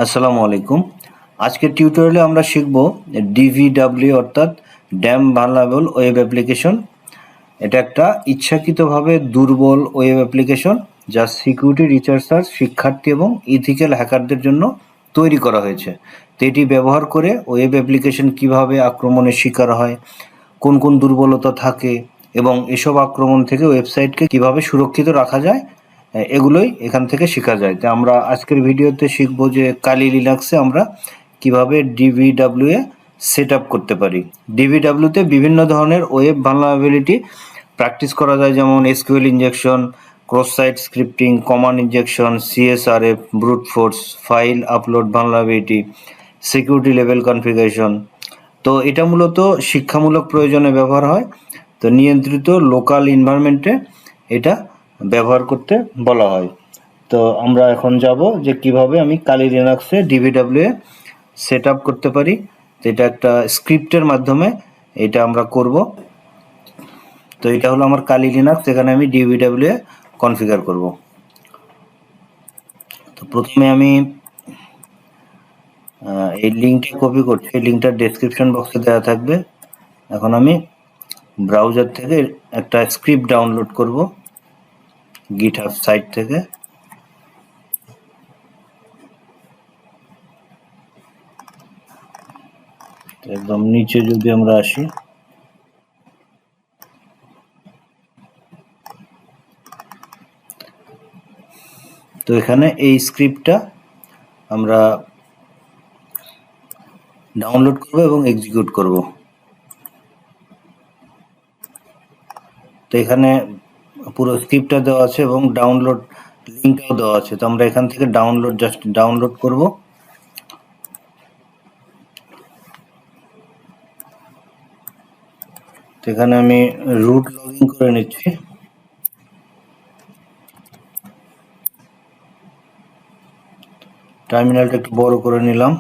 আসসালামু আলাইকুম। আজকের টিউটোরিয়ালে আমরা শিখব ডিভিডব্লিউ অর্থাৎ ড্যাম ভালনারেবল ওয়েব অ্যাপ্লিকেশন। এটা একটা ইচ্ছাকৃতভাবে দুর্বল ওয়েব অ্যাপ্লিকেশন যা সিকিউরিটি রিসার্চার, শিক্ষার্থী এবং ইথিক্যাল হ্যাকারদের জন্য তৈরি করা হয়েছে। তো এটি ব্যবহার করে ওয়েব অ্যাপ্লিকেশন কিভাবে আক্রমণের শিকার হয়, কোন কোন দুর্বলতা থাকে এবং এসব আক্রমণ থেকে ওয়েবসাইটকে কিভাবে সুরক্ষিত রাখা যায়, এগুলোই এখান থেকে শেখা যায়। তো আমরা আজকের ভিডিওতে শিখব যে কালি লিনাক্সে আমরা কিভাবে ডিভিডব্লিউ এ সেট আপ করতে পারি। ডিভিডব্লিউতে বিভিন্ন ধরনের ওয়েব ভালনারেবিলিটি প্র্যাকটিস করা যায়, যেমন SQL injection, cross site scripting, command injection, CSRF, brute force, file upload vulnerability, security level configuration. তো এটা মূলত শিক্ষামূলক প্রয়োজনে ব্যবহার হয়। তো নিয়ন্ত্রিত লোকাল এনভায়রনমেন্টে এটা ব্যবহার করতে বলা হয়। তো আমরা এখন যাব যে কিভাবে আমি কালি লিনাক্সে ডিভিডব্লিউ সেট আপ করতে পারি। তো এটা একটা স্ক্রিপ্টের মাধ্যমে এটা আমরা করব। তো এটা হলো আমার কালি লিনাক্স, এখানে আমি ডিভিডব্লিউ কনফিগার করব। তো প্রথমে আমি এই লিঙ্কটা কপি করছি, এই লিঙ্কটা ডেসক্রিপশন বক্সে দেওয়া থাকবে। এখন আমি ব্রাউজার থেকে একটা স্ক্রিপ্ট ডাউনলোড করব গিটহাব সাইট থেকে। একদম নিচে যদি আমরা আসি, তো এখানে এই স্ক্রিপ্টটা আমরা ডাউনলোড করব এবং এক্সিকিউট করব। তো এখানে পুরো স্ক্রিপ্টটা দেওয়া আছে এবং ডাউনলোড লিঙ্কটাও দেওয়া আছে। তো আমরা এখান থেকে জাস্ট ডাউনলোড করব। তো এখানে আমি রুট লগইন করে নিচ্ছি। টার্মিনালটা একটু বড় করে নিলাম।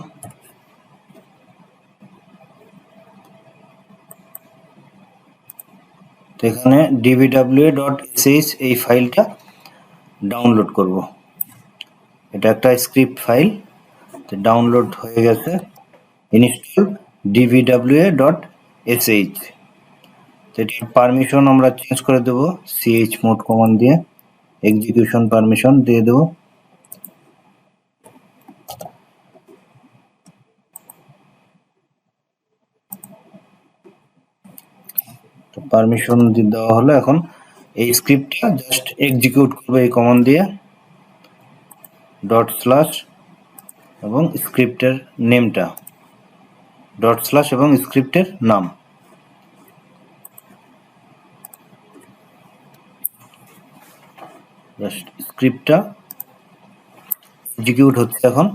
তো এখানে dbw.sh এই ফাইলটা ডাউনলোড করব। এটা একটা স্ক্রিপ্ট ফাইল। তো ডাউনলোড হয়ে গেছে। Install dbwa.sh। তো এটার পারমিশন আমরা চেঞ্জ করে দেব chmod কমান্ড দিয়ে, এক্সিকিউশন পারমিশন দিয়ে দেব। তো পারমিশন দেওয়া হলো। এখন এই স্ক্রিপ্টটা জাস্ট এক্সিকিউট করবে এই কমান্ড দিয়ে, ডট স্ল্যাশ এবং স্ক্রিপ্টের নেমটা, ডট স্ল্যাশ এবং স্ক্রিপ্টের নাম। জাস্ট স্ক্রিপ্টটা এক্সিকিউট হচ্ছে এখন।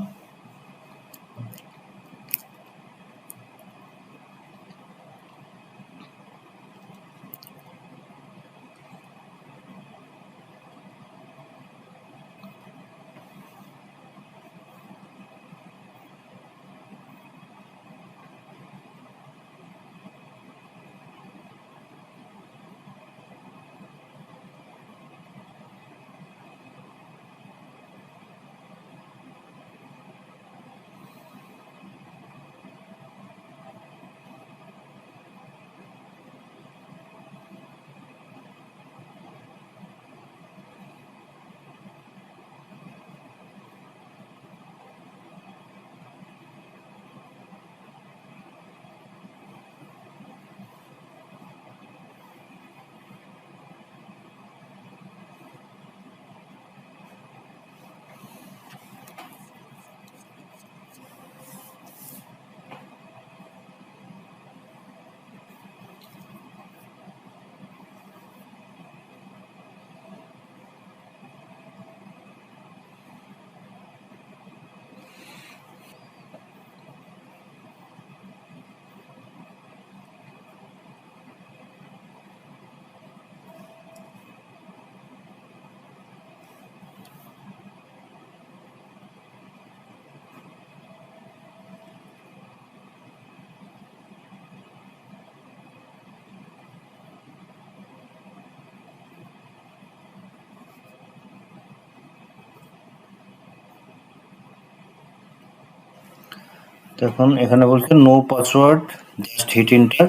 এখন এখানে বলছে no password, just hit enter.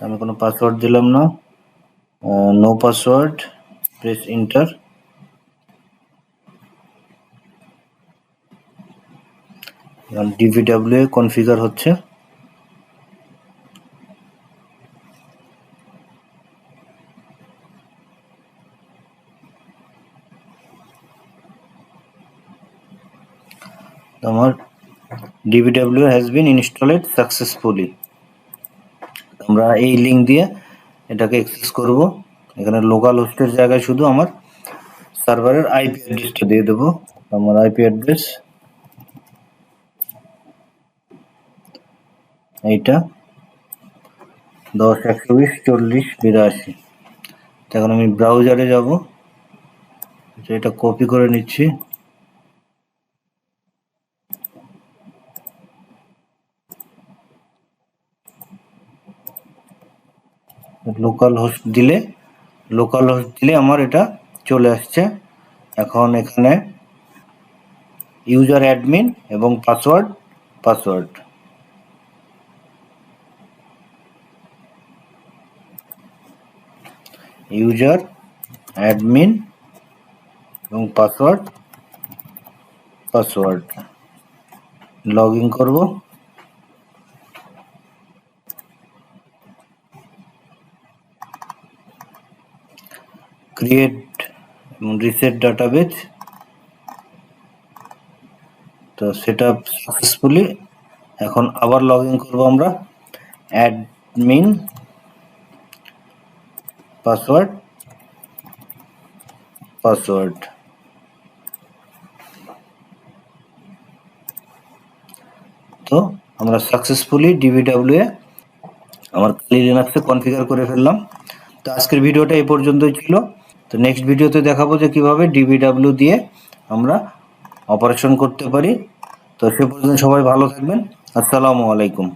আমি কোনো পাসওয়ার্ড দিলাম না, নো পাসওয়ার্ড, প্রেস এন্টার। এখন DVWA কনফিগার হচ্ছে। আমার DVWA has been installed successfully। আমরা এই লিঙ্ক দিয়ে এটাকে অ্যাক্সেস করব। এখানে লোকাল হোস্টের জায়গায় শুধু আমার সার্ভারের আইপি অ্যাড্রেসটা দিয়ে দেবো। আমার আইপি অ্যাড্রেস এইটা 10.120.40.82। এখন আমি ব্রাউজারে যাব, এটা কপি করে নিচ্ছি। লোকাল হোস্ট দিলে আমার এটা চলে আসছে। এখন এখানে ইউজার অ্যাডমিন এবং পাসওয়ার্ড ইউজার অ্যাডমিন এবং পাসওয়ার্ড লগ ইন করবো। ক্রিয়েট এবং রিসেট ডাটাবেজ, তো সেটা সাকসেসফুলি। এখন আবার লগ ইন করবো আমরা, অ্যাডমিন পাসওয়ার্ড। তো আমরা সাকসেসফুলি DVWA আমার Kali লিনাক্সে কনফিগার করে ফেললাম। তো আজকের ভিডিওটা এই পর্যন্তই ছিল। তো নেক্সট ভিডিওতে দেখাবো যে কিভাবে DVW দিয়ে আমরা অপারেশন করতে পারি। তো সে পর্যন্ত সবাই ভালো থাকবেন। আসসালামু আলাইকুম।